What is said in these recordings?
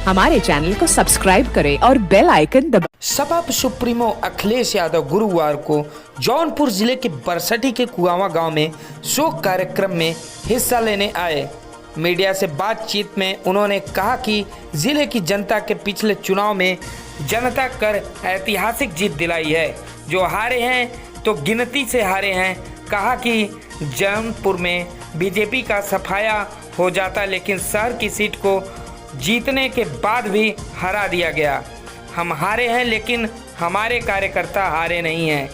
हमारे चैनल को सब्सक्राइब करें और बेल आइकन दबाएं। सपा सुप्रीमो अखिलेश यादव गुरुवार को जौनपुर जिले के बरसठी के कुआवा गांव में शोक कार्यक्रम में हिस्सा लेने आए। मीडिया से बातचीत में उन्होंने कहा कि जिले की जनता के पिछले चुनाव में जनता कर ऐतिहासिक जीत दिलाई है। जो हारे हैं तो गिनती से हारे हैं। कहा कि जौनपुर में बीजेपी का सफाया हो जाता, लेकिन शहर की सीट को जीतने के बाद भी हरा दिया गया। हम हारे हैं, लेकिन हमारे कार्यकर्ता हारे नहीं हैं।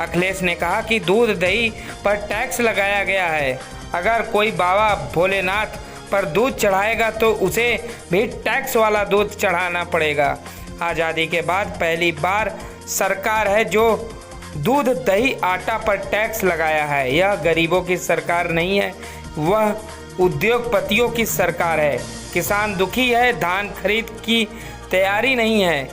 अखिलेश ने कहा कि दूध दही पर टैक्स लगाया गया है। अगर कोई बाबा भोलेनाथ पर दूध चढ़ाएगा तो उसे भी टैक्स वाला दूध चढ़ाना पड़ेगा। आज़ादी के बाद पहली बार सरकार है जो दूध दही आटा पर टैक्स लगाया है। यह गरीबों की सरकार नहीं है, वह उद्योगपतियों की सरकार है। किसान दुखी है, धान खरीद की तैयारी नहीं है।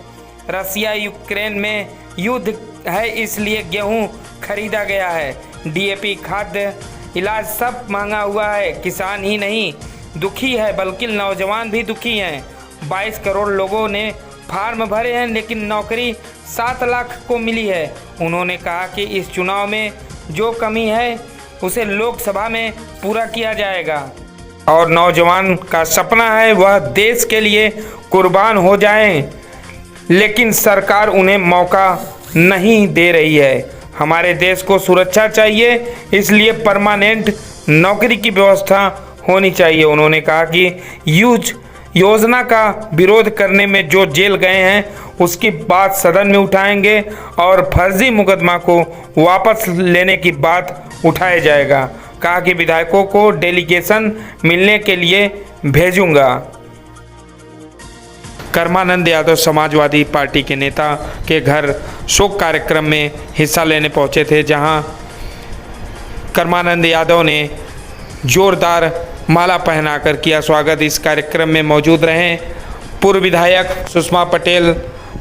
रसिया यूक्रेन में युद्ध है, इसलिए गेहूं खरीदा गया है। डीएपी खाद्य इलाज सब महंगा हुआ है। किसान ही नहीं दुखी है, बल्कि नौजवान भी दुखी हैं। 22 करोड़ लोगों ने फार्म भरे हैं, लेकिन नौकरी 7 लाख को मिली है। उन्होंने कहा कि इस चुनाव में जो कमी है उसे लोकसभा में पूरा किया जाएगा और नौजवान का सपना है वह देश के लिए कुर्बान हो जाएं, लेकिन सरकार उन्हें मौका नहीं दे रही है। हमारे देश को सुरक्षा चाहिए, इसलिए परमानेंट नौकरी की व्यवस्था होनी चाहिए। उन्होंने कहा कि यूज योजना का विरोध करने में जो जेल गए हैं उसकी बात सदन में उठाएंगे और फर्जी मुकदमा को वापस लेने की बात उठाया जाएगा। कहा कि विधायकों को डेलीगेशन मिलने के लिए भेजूंगा। कर्मानंद यादव समाजवादी पार्टी के नेता के घर शोक कार्यक्रम में हिस्सा लेने पहुंचे थे, जहां कर्मानंद यादव ने जोरदार माला पहनाकर किया स्वागत। इस कार्यक्रम में मौजूद रहे पूर्व विधायक सुषमा पटेल,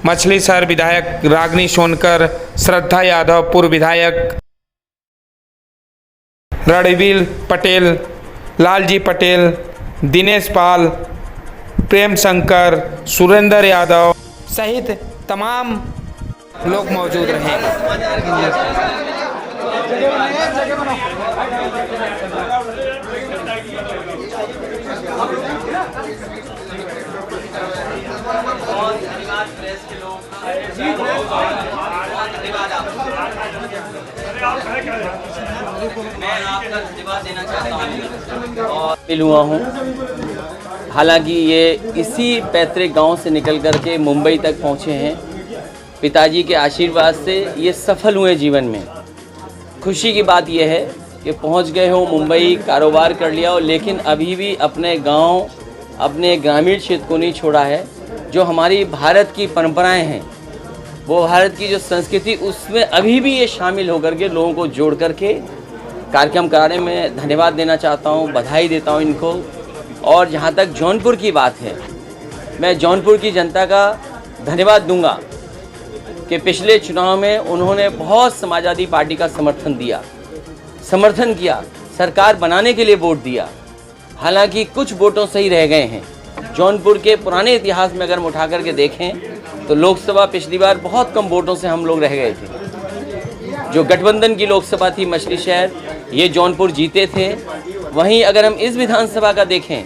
मछलीशहर विधायक रागिनी सोनकर, श्रद्धा यादव, पूर्व विधायक रणवीर पटेल, लालजी पटेल, दिनेश पाल, प्रेम शंकर, सुरेंद्र यादव सहित तमाम लोग मौजूद रहे। मैं आपका धन्यवाद देना चाहता हूँ और मिल हुआ हूँ। हालांकि ये इसी पैतृक गांव से निकल कर के मुंबई तक पहुँचे हैं। पिताजी के आशीर्वाद से ये सफल हुए जीवन में। खुशी की बात यह है कि पहुँच गए हो मुंबई, कारोबार कर लिया हो, लेकिन अभी भी अपने गांव, अपने ग्रामीण क्षेत्र को नहीं छोड़ा है। जो हमारी भारत की परंपराएं हैं, वो भारत की जो संस्कृति, उसमें अभी भी ये शामिल होकर के लोगों को जोड़ करके कार्यक्रम कराने में धन्यवाद देना चाहता हूँ, बधाई देता हूँ इनको। और जहाँ तक जौनपुर की बात है, मैं जौनपुर की जनता का धन्यवाद दूंगा कि पिछले चुनाव में उन्होंने बहुत समाजवादी पार्टी का समर्थन किया, सरकार बनाने के लिए वोट दिया। हालांकि कुछ वोटों से ही रह गए हैं। जौनपुर के पुराने इतिहास में अगर हम उठा करके देखें तो लोकसभा पिछली बार बहुत कम वोटों से हम लोग रह गए थे। जो गठबंधन की लोकसभा थी मछलीशहर, ये जौनपुर जीते थे। वहीं अगर हम इस विधानसभा का देखें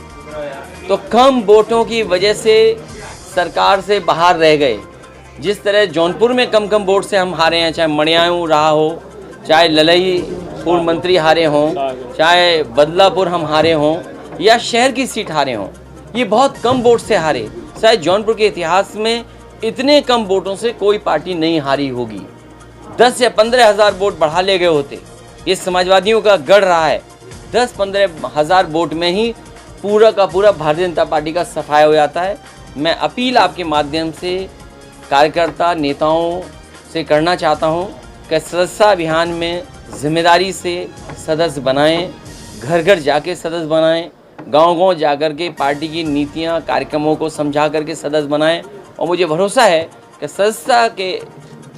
तो कम वोटों की वजह से सरकार से बाहर रह गए। जिस तरह जौनपुर में कम वोट से हम हारे हैं, चाहे मणियाऊ रहा हो, चाहे ललई पूर्व मंत्री हारे हों, चाहे बदलापुर हम हारे हों, या शहर की सीट हारे हों, ये बहुत कम वोट से हारे। शायद जौनपुर के इतिहास में इतने कम वोटों से कोई पार्टी नहीं हारी होगी। 10 या 15 हज़ार वोट बढ़ा ले गए होते। ये समाजवादियों का गढ़ रहा है। 10-15 हज़ार वोट में ही पूरा का पूरा भारतीय जनता पार्टी का सफाया हो जाता है। मैं अपील आपके माध्यम से कार्यकर्ता नेताओं से करना चाहता हूं कि सदस्यता अभियान में जिम्मेदारी से सदस्य बनाएं, घर घर जाके सदस्य बनाएं, गांव-गांव जाकर के पार्टी की नीतियां, कार्यक्रमों को समझा करके सदस्य बनाएं। और मुझे भरोसा है कि सदस्यता के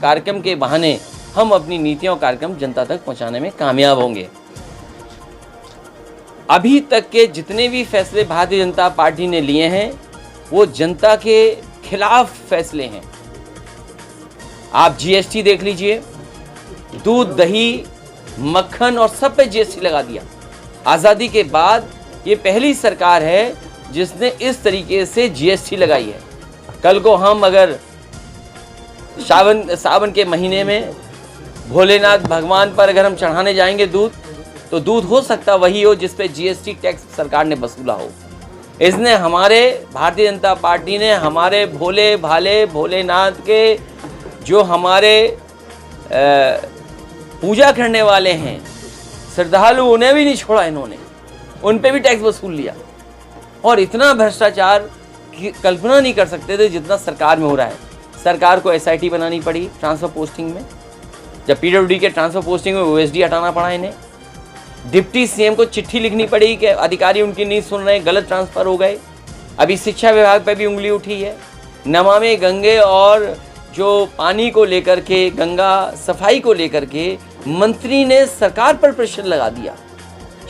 कार्यक्रम के बहाने हम अपनी नीतियां और कार्यक्रम जनता तक पहुंचाने में कामयाब होंगे। अभी तक के जितने भी फैसले भारतीय जनता पार्टी ने लिए हैं, वो जनता के खिलाफ फैसले हैं। आप जीएसटी देख लीजिए, दूध, दही, मक्खन और सब पे जीएसटी लगा दिया। आज़ादी के बाद ये पहली सरकार है जिसने इस तरीके से जीएसटी लगाई है। कल को हम अगर सावन के महीने में भोलेनाथ भगवान पर अगर हम चढ़ाने जाएंगे दूध, तो दूध हो सकता वही हो जिस पे जीएसटी टैक्स सरकार ने वसूला हो। इसने हमारे भारतीय जनता पार्टी ने हमारे भोले भाले भोलेनाथ के जो हमारे पूजा करने वाले हैं श्रद्धालु, उन्हें भी नहीं छोड़ा इन्होंने, उन पे भी टैक्स वसूल लिया। और इतना भ्रष्टाचार की कल्पना नहीं कर सकते थे जितना सरकार में हो रहा है। सरकार को एसआईटी बनानी पड़ी ट्रांसफ़र पोस्टिंग में, जब पीडब्ल्यूडी के ट्रांसफ़र पोस्टिंग में ओएसडी हटाना पड़ा इन्हें। डिप्टी सीएम को चिट्ठी लिखनी पड़ी कि अधिकारी उनकी नहीं सुन रहे, गलत ट्रांसफ़र हो गए। अभी शिक्षा विभाग पे भी उंगली उठी है। नमामि गंगे और जो पानी को लेकर के, गंगा सफाई को लेकर के मंत्री ने सरकार पर प्रेशर लगा दिया।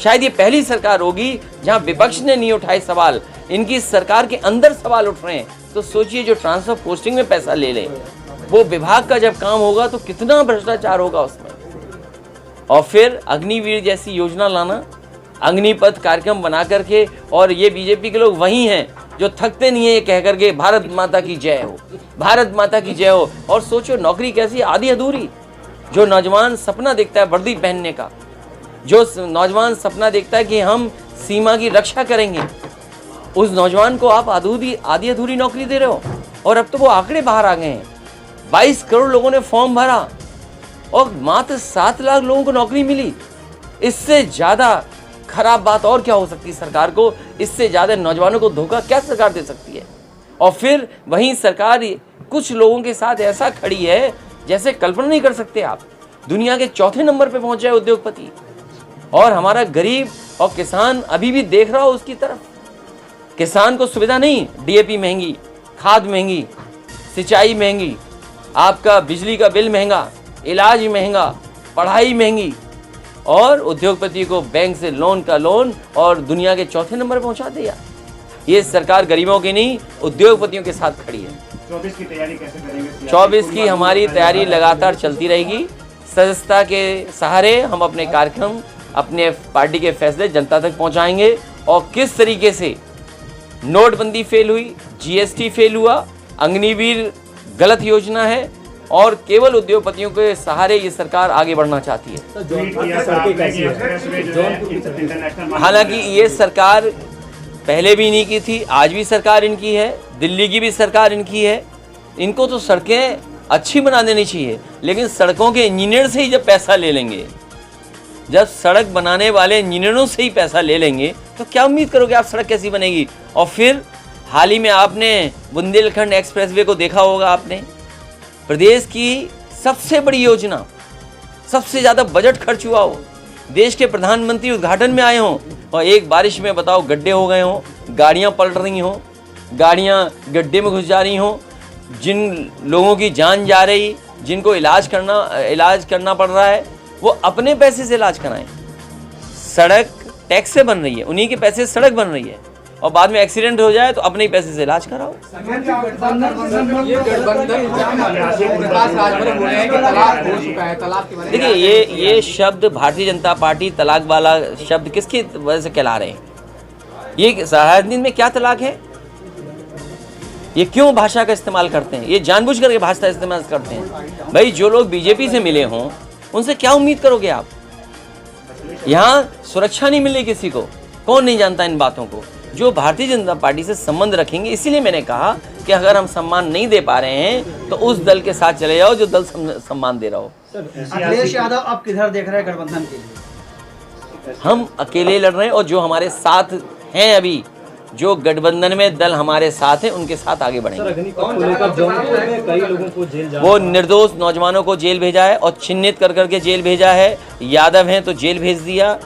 शायद ये पहली सरकार होगी जहां विपक्ष ने नहीं उठाए सवाल, इनकी सरकार के अंदर सवाल उठ रहे हैं। तो सोचिए, जो ट्रांसफर पोस्टिंग में पैसा ले लें, वो विभाग का जब काम होगा तो कितना भ्रष्टाचार होगा उसमें। और फिर अग्निवीर जैसी योजना लाना, अग्निपथ कार्यक्रम बना करके, और ये बीजेपी के लोग वही हैं जो थकते नहीं है ये कह करके भारत माता की जय हो, भारत माता की जय हो। और सोचो नौकरी कैसी आधी अधूरी। जो नौजवान सपना देखता है वर्दी पहनने का, जो नौजवान सपना देखता है कि हम सीमा की रक्षा करेंगे, उस नौजवान को आप आधी अधूरी नौकरी दे रहे हो। और अब तो वो आंकड़े बाहर आ गए हैं, 22 करोड़ लोगों ने फॉर्म भरा और मात्र 7 लाख लोगों को नौकरी मिली। इससे ज़्यादा खराब बात और क्या हो सकती है सरकार को? इससे ज़्यादा नौजवानों को धोखा क्या सरकार दे सकती है? और फिर वहीं सरकार कुछ लोगों के साथ ऐसा खड़ी है जैसे कल्पना नहीं कर सकते आप। दुनिया के चौथे नंबर पे पहुंच जाए उद्योगपति, और हमारा गरीब और किसान अभी भी देख रहा हो उसकी तरफ। किसान को सुविधा नहीं, डीएपी महंगी, खाद महंगी, सिंचाई महंगी, आपका बिजली का बिल महंगा, इलाज महंगा, पढ़ाई महंगी, और उद्योगपति को बैंक से लोन का लोन, और दुनिया के चौथे नंबर पर पहुंचा दिया। ये सरकार गरीबों की नहीं, उद्योगपतियों के साथ खड़ी है। 24 की तैयारी कैसे करेंगे? 24 की हमारी तैयारी लगातार चलती रहेगी। सदस्यता के सहारे हम अपने कार्यक्रम, अपने पार्टी के फैसले जनता तक पहुंचाएंगे। और किस तरीके से नोटबंदी फेल हुई, जीएसटी फेल हुआ, अग्निवीर गलत योजना है, और केवल उद्योगपतियों के सहारे ये सरकार आगे बढ़ना चाहती है। हालांकि ये सरकार पहले भी इन्हीं की थी, आज भी सरकार इनकी है, दिल्ली की भी सरकार इनकी है। इनको तो सड़कें अच्छी बना देनी चाहिए, लेकिन सड़कों के इंजीनियर से ही जब पैसा ले लेंगे, जब सड़क बनाने वाले इंजीनियरों से ही पैसा ले लेंगे, तो क्या उम्मीद करोगे आप सड़क कैसी बनेगी? और फिर हाल ही में आपने बुंदेलखंड एक्सप्रेसवे को देखा होगा आपने, प्रदेश की सबसे बड़ी योजना, सबसे ज़्यादा बजट खर्च हुआ हो, देश के प्रधानमंत्री उद्घाटन में आए हों, और एक बारिश में बताओ गड्ढे हो गए हों, गाड़ियां पलट रही हों, गाड़ियां गड्ढे में घुस जा रही हों, जिन लोगों की जान जा रही, जिनको इलाज करना पड़ रहा है, वो अपने पैसे से इलाज कराएं। सड़क टैक्स से बन रही है, उन्हीं के पैसे से सड़क बन रही है, और बाद में एक्सीडेंट हो जाए तो अपने ही पैसे से इलाज कराओ। देखिए, ये शब्द भारतीय जनता पार्टी तलाक वाला शब्द किसकी वजह से कहला रहे हैं? ये राजनीति में क्या तलाक है? ये क्यों भाषा का इस्तेमाल करते हैं? ये जानबूझ करके भाषा इस्तेमाल करते हैं। भाई, जो लोग बीजेपी से मिले हों उनसे क्या उम्मीद करोगे आप? यहाँ सुरक्षा नहीं मिली किसी को, कौन नहीं जानता इन बातों को। जो भारतीय जनता पार्टी से संबंध रखेंगे, इसीलिए मैंने कहा कि अगर हम सम्मान नहीं दे पा रहे हैं तो उस दल के साथ चले जाओ जो दल सम्मान दे रहा हो। अखिलेश यादव अब किधर देख रहे हैं गठबंधन के लिए? हम अकेले लड़ रहे हैं, और जो हमारे साथ हैं अभी, जो गठबंधन में दल हमारे साथ हैं, उनके साथ आगे बढ़ेंगे। वो निर्दोष नौजवानों को जेल भेजा है, और चिन्हित कर करके जेल भेजा है। यादव हैं तो जेल भेज दिया।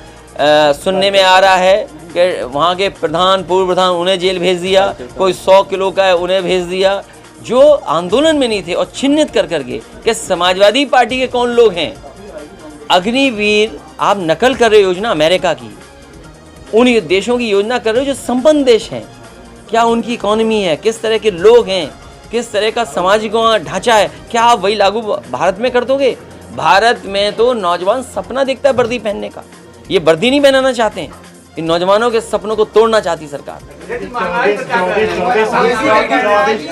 सुनने में आ रहा है कि वहाँ के पूर्व प्रधान, उन्हें जेल भेज दिया। कोई 100 किलो का है, उन्हें भेज दिया। जो आंदोलन में नहीं थे और चिन्हित कर करके कि समाजवादी पार्टी के कौन लोग हैं। अग्निवीर आप नकल कर रहे हो योजना अमेरिका की, उन देशों की योजना कर रहे हो जो संपन्न देश हैं। क्या उनकी इकोनॉमी है, किस तरह के लोग हैं, किस तरह का सामाजिक ढांचा है, क्या आप वही लागू भारत में कर दोगे? भारत में तो नौजवान सपना देखता है वर्दी पहनने का, ये वर्दी नहीं पहनाना चाहते हैं। इन नौजवानों के सपनों को तोड़ना चाहती सरकार।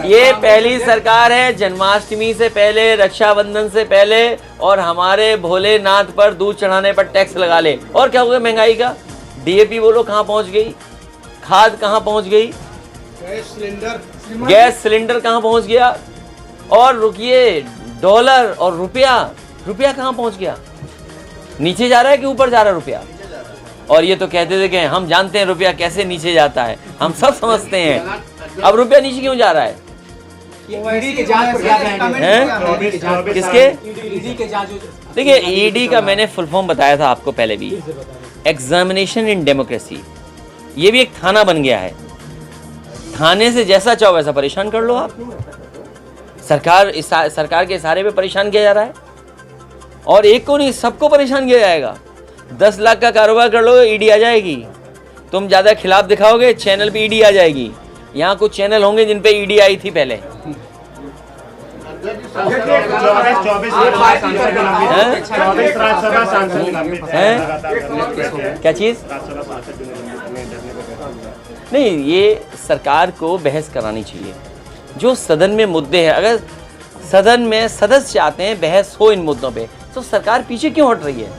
ये पहली सरकार है, जन्माष्टमी से पहले, रक्षाबंधन से पहले और हमारे भोलेनाथ पर दूध चढ़ाने पर टैक्स लगा ले। और क्या हो गया महंगाई का? डीएपी बोलो कहाँ पहुँच गई, खाद कहाँ पहुँच गई, गैस सिलेंडर कहाँ पहुँच गया, और रुकिए डॉलर और रुपया कहाँ पहुँच गया? नीचे जा रहा है कि ऊपर जा रहा है रुपया? और ये तो कहते थे कि हम जानते हैं रुपया कैसे नीचे जाता है, हम सब समझते हैं। अब रुपया नीचे क्यों जा रहा है? किसके? देखिए, ईडी का मैंने फुल फॉर्म बताया था आपको पहले भी, एग्जामिनेशन इन डेमोक्रेसी। ये भी एक थाना बन गया है। थाने से जैसा चाहो वैसा परेशान कर लो आप। सरकार के इशारे पे परेशान किया जा रहा है, और एक को नहीं सबको परेशान किया जाएगा। 10 लाख का कारोबार कर लो, ईडी आ जाएगी। तुम ज़्यादा खिलाफ दिखाओगे, चैनल पे ईडी आ जाएगी। यहाँ कुछ चैनल होंगे जिन पे ईडी आई थी पहले। क्या चीज़? नहीं, ये सरकार को बहस करानी चाहिए। जो सदन में मुद्दे हैं, अगर सदन में सदस्य चाहते हैं बहस हो इन मुद्दों पे, तो सरकार पीछे क्यों हट रही है?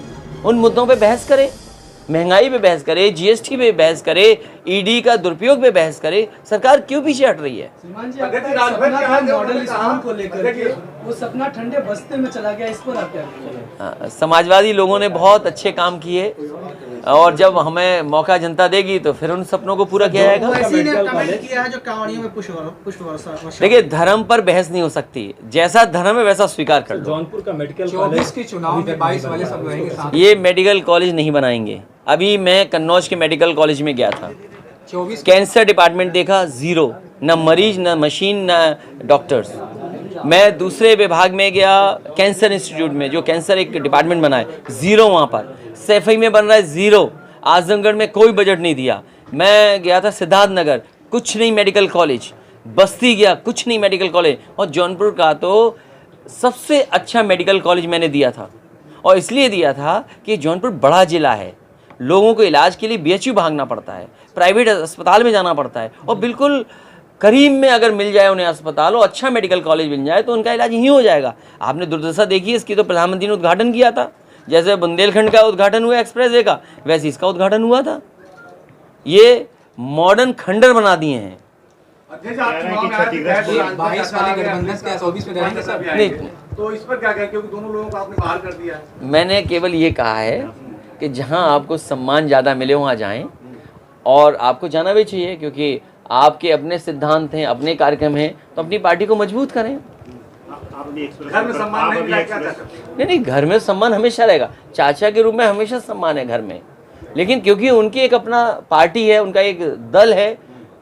उन मुद्दों पे बहस करे, महंगाई पे बहस करे, जीएसटी पे बहस करे, ईडी का दुरुपयोग पे बहस करे। सरकार क्यों पीछे हट रही है? मॉडल स्कूल को लेकर के वो सपना ठंडे बस्ते में चला गया, इस पर आप क्या कहेंगे? समाजवादी लोगों ने बहुत अच्छे काम किए, और जब हमें मौका जनता देगी तो फिर उन सपनों को पूरा किया जाएगा। देखिए, धर्म पर बहस नहीं हो सकती, जैसा धर्म है वैसा स्वीकार कर लो। जौनपुर का मेडिकल कॉलेज के चुनाव में 22 वाले सब रहेंगे साथ। ये मेडिकल कॉलेज नहीं बनाएंगे। अभी मैं कन्नौज के मेडिकल कॉलेज में गया था, 24 कैंसर डिपार्टमेंट देखा, जीरो, न मरीज, न मशीन, न डॉक्टर्स। मैं दूसरे विभाग में गया, कैंसर इंस्टीट्यूट में, जो कैंसर एक डिपार्टमेंट बना है, जीरो वहाँ पर। सैफई में बन रहा है, जीरो। आजमगढ़ में कोई बजट नहीं दिया। मैं गया था सिद्धार्थ नगर, कुछ नहीं मेडिकल कॉलेज। बस्ती गया, कुछ नहीं मेडिकल कॉलेज। और जौनपुर का तो सबसे अच्छा मेडिकल कॉलेज मैंने दिया था, और इसलिए दिया था कि जौनपुर बड़ा ज़िला है, लोगों को इलाज के लिए बीएचयू भागना पड़ता है, प्राइवेट अस्पताल में जाना पड़ता है, और बिल्कुल करीब में अगर मिल जाए उन्हें अस्पताल और अच्छा मेडिकल कॉलेज मिल जाए तो उनका इलाज यहीं हो जाएगा। आपने दुर्दशा देखी, इसकी तो प्रधानमंत्री ने उद्घाटन किया था। जैसे बुंदेलखंड का उद्घाटन हुआ एक्सप्रेस वे का, वैसे इसका उद्घाटन हुआ था। ये मॉडर्न खंडर बना दिए हैं। 22 वाले गठबंधन के 24 में रहेंगे सब। नहीं, तो इस पर क्या कहें, क्योंकि दोनों लोगों को आपने बाहर कर दिया है। मैंने केवल ये कहा है कि जहां आपको सम्मान ज़्यादा मिले वहां जाएं, और आपको जाना भी चाहिए, क्योंकि आपके अपने सिद्धांत हैं, अपने कार्यक्रम हैं, तो अपनी पार्टी को मजबूत करें। घर में सम्मान नहीं मिला, क्या कर सकते हैं? नहीं, घर में सम्मान हमेशा रहेगा। चाचा के रूप में हमेशा सम्मान है घर में, लेकिन क्योंकि उनकी एक अपना पार्टी है, उनका एक दल है,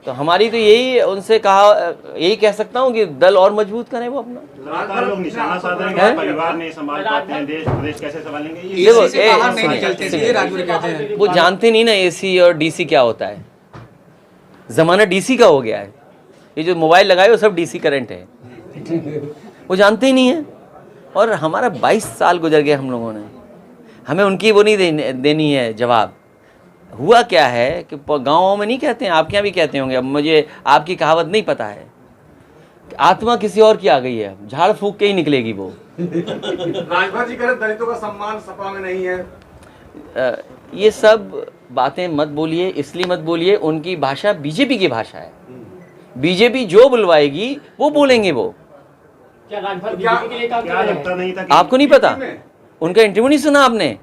तो हमारी तो यही उनसे यही कह सकता हूँ कि दल और मजबूत करें वो अपना। लगातार लोग निशाना साध रहे हैं, परिवार नहीं संभाल पाते हैं, देश प्रदेश कैसे संभालेंगे? देखो, से बाहर नहीं निकलते, ये राजवीर कहते हैं। वो जानते नहीं ना एसी और डीसी क्या होता है। ज़माना डीसी का हो गया है। ये जो मोबाइल लगाए वो सब डीसी करंट है, वो जानते ही नहीं है। और हमारा 22 साल गुजर गए हम लोगों ने, हमें उनकी वो नहीं देनी है जवाब। हुआ क्या है कि गाँवों में नहीं कहते हैं, आपके यहाँ भी कहते होंगे, अब मुझे आपकी कहावत नहीं पता है, आत्मा किसी और की आ गई है, झाड़ फूक के ही निकलेगी वो। राजभर जी कह रहे दलितों का सम्मान सपा में नहीं है। ये सब बातें मत बोलिए, इसलिए मत बोलिए। उनकी भाषा बीजेपी की भाषा है, बीजेपी जो बुलवाएगी वो बोलेंगे वो। क्या लगता नहीं था? आपको नहीं पता? उनका इंटरव्यू नहीं सुना आपने?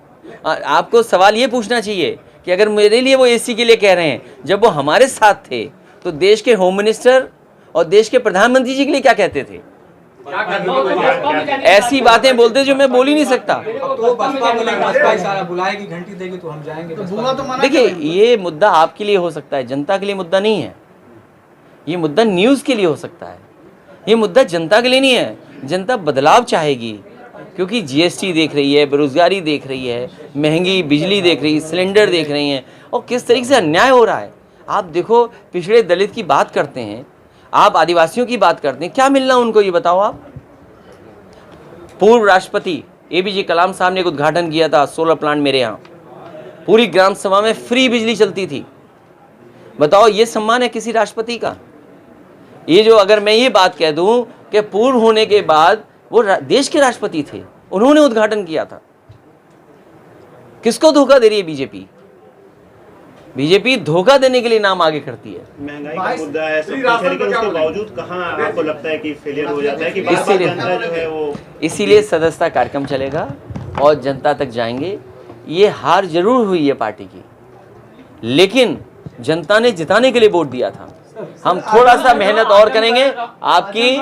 आपको सवाल ये पूछना चाहिए कि अगर मेरे लिए वो एसी के लिए कह रहे हैं, जब वो हमारे साथ थे तो देश के होम मिनिस्टर और देश के प्रधानमंत्री जी के लिए क्या कहते थे? ऐसी बातें बोलते जो मैं बोल ही नहीं सकता। तो बसपा इशारा बुलाएगी, घंटी देगी तो हम जाएंगे। देखिए, ये मुद्दा आपके लिए हो सकता है, जनता के लिए मुद्दा नहीं है। ये मुद्दा न्यूज़ के लिए हो सकता है, ये मुद्दा जनता के लिए नहीं है। जनता बदलाव चाहेगी, क्योंकि जीएसटी देख रही है, बेरोजगारी देख रही है, महंगी बिजली देख रही है, सिलेंडर देख रही हैं, और किस तरीके से अन्याय हो रहा है। आप देखो, पिछड़े दलित की बात करते हैं, आप आदिवासियों की बात करते हैं, क्या मिलना उनको ये बताओ आप। पूर्व राष्ट्रपति एपीजे कलाम साहब ने एक उद्घाटन किया था सोलर प्लांट मेरे यहाँ, पूरी ग्राम सभा में फ्री बिजली चलती थी। बताओ ये सम्मान है किसी राष्ट्रपति का? ये जो अगर मैं ये बात कह दूं कि पूर्व होने के बाद वो देश के राष्ट्रपति थे, उन्होंने उद्घाटन किया था। किसको धोखा दे रही है बीजेपी? बीजेपी धोखा देने के लिए नाम आगे करती है। महंगाई का मुद्दा है, सब कुछ है, लेकिन उसके बावजूद कहाँ आपको लगता है कि फेलियर हो जाता है कि बार-बार जनता जो है वो, इसीलिए सदस्यता कार्यक्रम चलेगा और जनता तक जाएंगे। ये हार जरूर हुई है पार्टी की, लेकिन जनता ने जिताने के लिए वोट दिया था। हम थोड़ा सा मेहनत और करेंगे, आपकी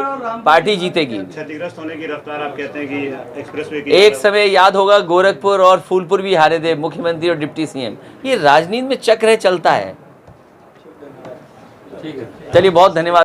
पार्टी जीतेगी। क्षतिग्रस्त होने की रफ्तार आप कहते हैं कि एक्सप्रेसवे की, एक समय याद होगा गोरखपुर और फूलपुर भी हारे थे मुख्यमंत्री और डिप्टी सीएम। ये राजनीति में चक्र है, चलता है। चलिए बहुत धन्यवाद।